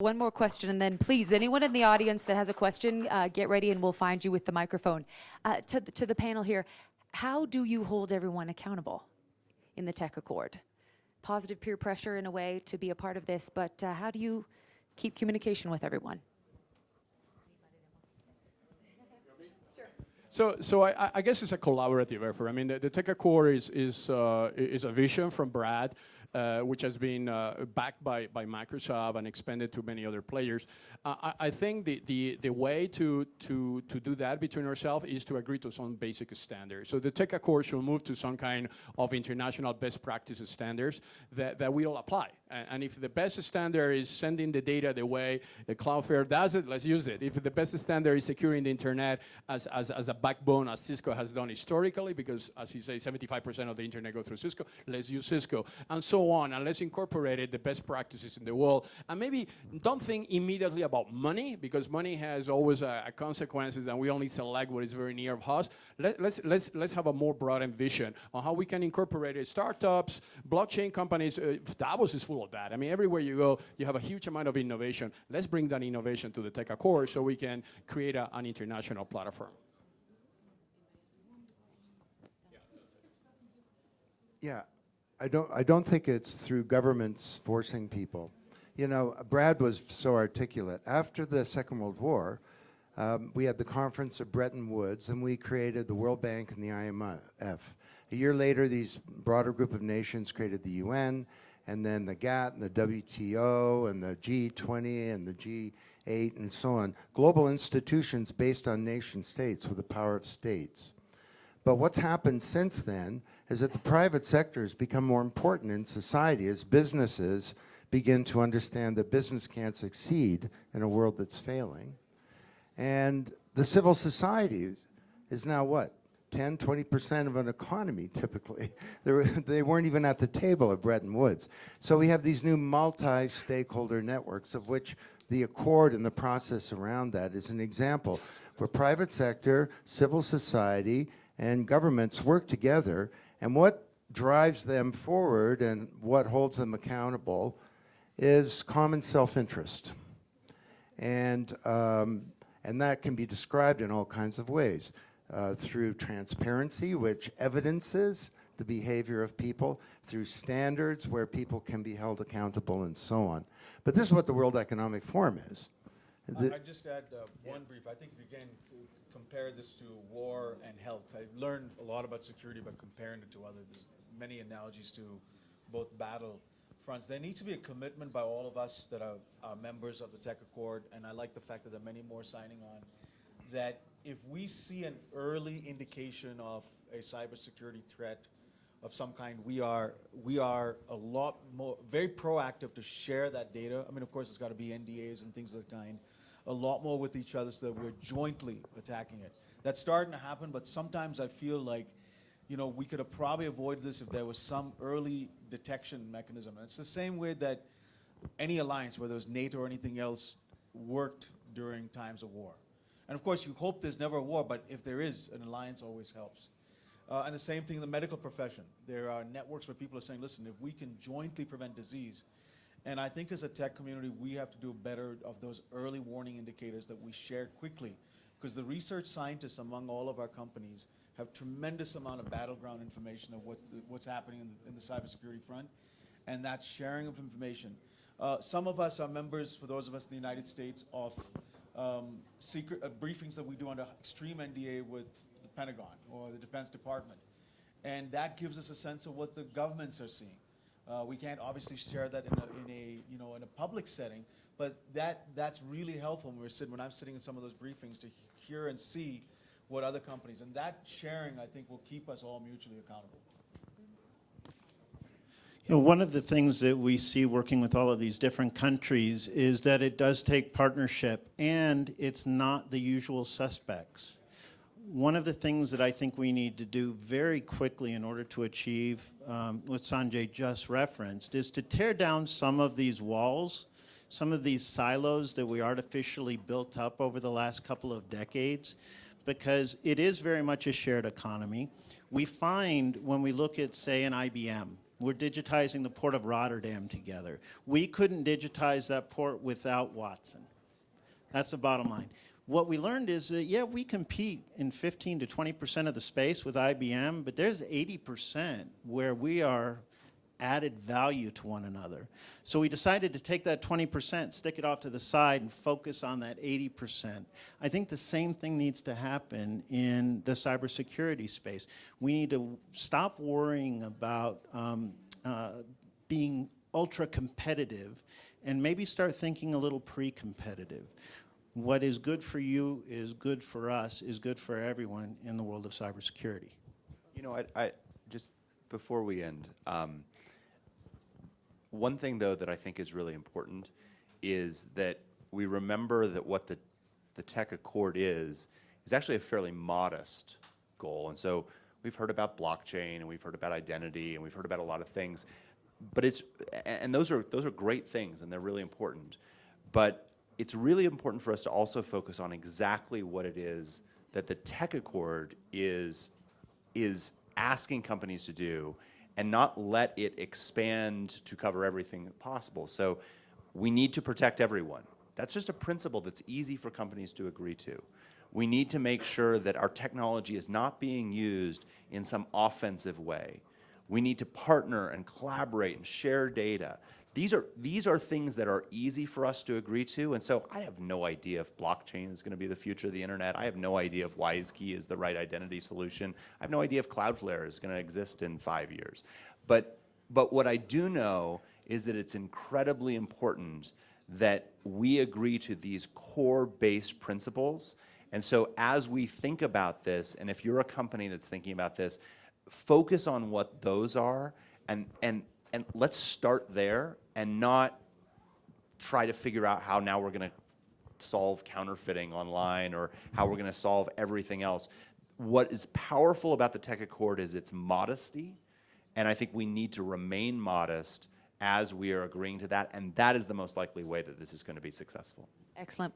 One more question, and then please, anyone in the audience that has a question, get ready and we'll find you with the microphone. To the panel here, how do you hold everyone accountable in the TechAccord? Positive peer pressure in a way to be a part of this, but how do you keep communication with everyone? So I guess it's a collaborative effort. I mean, the TechAccord is a vision from Brad, which has been backed by Microsoft and expanded to many other players. I think the way to do that between ourselves is to agree to some basic standards. So the TechAccord should move to some kind of international best practices standards that we all apply. And if the best standard is sending the data the way the Cloudflare does it, let's use it. If the best standard is securing the internet as a backbone, as Cisco has done historically, because as you say, 75% of the internet go through Cisco, let's use Cisco, and so on, and let's incorporate it, the best practices in the world. And maybe don't think immediately about money, because money has always consequences, and we only select what is very near of us. Let's have a more broad vision on how we can incorporate it. Startups, blockchain companies, DAVOS is full of that. I mean, everywhere you go, you have a huge amount of innovation. Let's bring that innovation to the TechAccord so we can create an international platform. Yeah, I don't think it's through governments forcing people. You know, Brad was so articulate. After the Second World War, we had the Conference of Bretton Woods, and we created the World Bank and the IMF. A year later, these broader group of nations created the UN, and then the GATT, and the WTO, and the G20, and the G8, and so on. Global institutions based on nation states with the power of states. But what's happened since then is that the private sector has become more important in society as businesses begin to understand that business can't succeed in a world that's failing. And the civil society is now what? 10, 20% of an economy, typically. They weren't even at the table at Bretton Woods. So we have these new multi-stakeholder networks, of which the Accord and the process around that is an example, where private sector, civil society, and governments work together, and what drives them forward and what holds them accountable is common self-interest. And that can be described in all kinds of ways. Through transparency, which evidences the behavior of people, through standards where people can be held accountable, and so on. But this is what the World Economic Forum is. I'd just add one brief. I think, again, compare this to war and health. I've learned a lot about security by comparing it to others. There's many analogies to both battle fronts. There needs to be a commitment by all of us that are members of the TechAccord, and I like the fact that there are many more signing on, that if we see an early indication of a cybersecurity threat of some kind, we are a lot more, very proactive to share that data. I mean, of course, it's got to be NDAs and things of that kind, a lot more with each other so that we're jointly attacking it. That's starting to happen, but sometimes I feel like, you know, we could have probably avoided this if there was some early detection mechanism. And it's the same way that any alliance, whether it's NATO or anything else, worked during times of war. And of course, you hope there's never a war, but if there is, an alliance always helps. And the same thing in the medical profession. There are networks where people are saying, listen, if we can jointly prevent disease, and I think as a tech community, we have to do better of those early warning indicators that we share quickly, because the research scientists among all of our companies have tremendous amount of battleground information of what's happening in the cybersecurity front, and that sharing of information. Some of us are members, for those of us in the United States, of secret briefings that we do under extreme NDA with the Pentagon or the Defense Department, and that gives us a sense of what the governments are seeing. We can't obviously share that in a public setting, but that's really helpful when I'm sitting in some of those briefings to hear and see what other companies, and that sharing I think will keep us all mutually accountable. You know, one of the things that we see working with all of these different countries is that it does take partnership, and it's not the usual suspects. One of the things that I think we need to do very quickly in order to achieve what Sanjay just referenced is to tear down some of these walls, some of these silos that we artificially built up over the last couple of decades, because it is very much a shared economy. We find when we look at, say, an IBM, We're digitizing the port of Rotterdam together. We couldn't digitize that port without Watson. That's the bottom line. What we learned is that, yeah, we compete in 15 to 20% of the space with IBM, but there's 80% where we are added value to one another. So we decided to take that 20%, stick it off to the side, and focus on that 80%. I think the same thing needs to happen in the cybersecurity space. We need to stop worrying about being ultra competitive and maybe start thinking a little pre-competitive. What is good for you is good for us, is good for everyone in the world of cybersecurity. You know, I just before we end, one thing though that I think is really important is that we remember that what the TechAccord is actually a fairly modest goal. And so we've heard about blockchain, and we've heard about identity, and we've heard about a lot of things, but those are great things, and they're really important. But it's really important for us to also focus on exactly what it is that the TechAccord is asking companies to do, and not let it expand to cover everything possible. So we need to protect everyone. That's just a principle that's easy for companies to agree to. We need to make sure that our technology is not being used in some offensive way. We need to partner and collaborate and share data. These are things that are easy for us to agree to, and so I have no idea if blockchain is going to be the future of the internet. I have no idea if WISeKey is the right identity solution. I have no idea if Cloudflare is going to exist in 5 years. But what I do know is that it's incredibly important that we agree to these core-based principles. And so as we think about this, and if you're a company that's thinking about this, focus on what those are, and let's start there and not try to figure out how now we're going to solve counterfeiting online or how we're going to solve everything else. What is powerful about the TechAccord is its modesty, and I think we need to remain modest as we are agreeing to that, and that is the most likely way that this is going to be successful. Excellent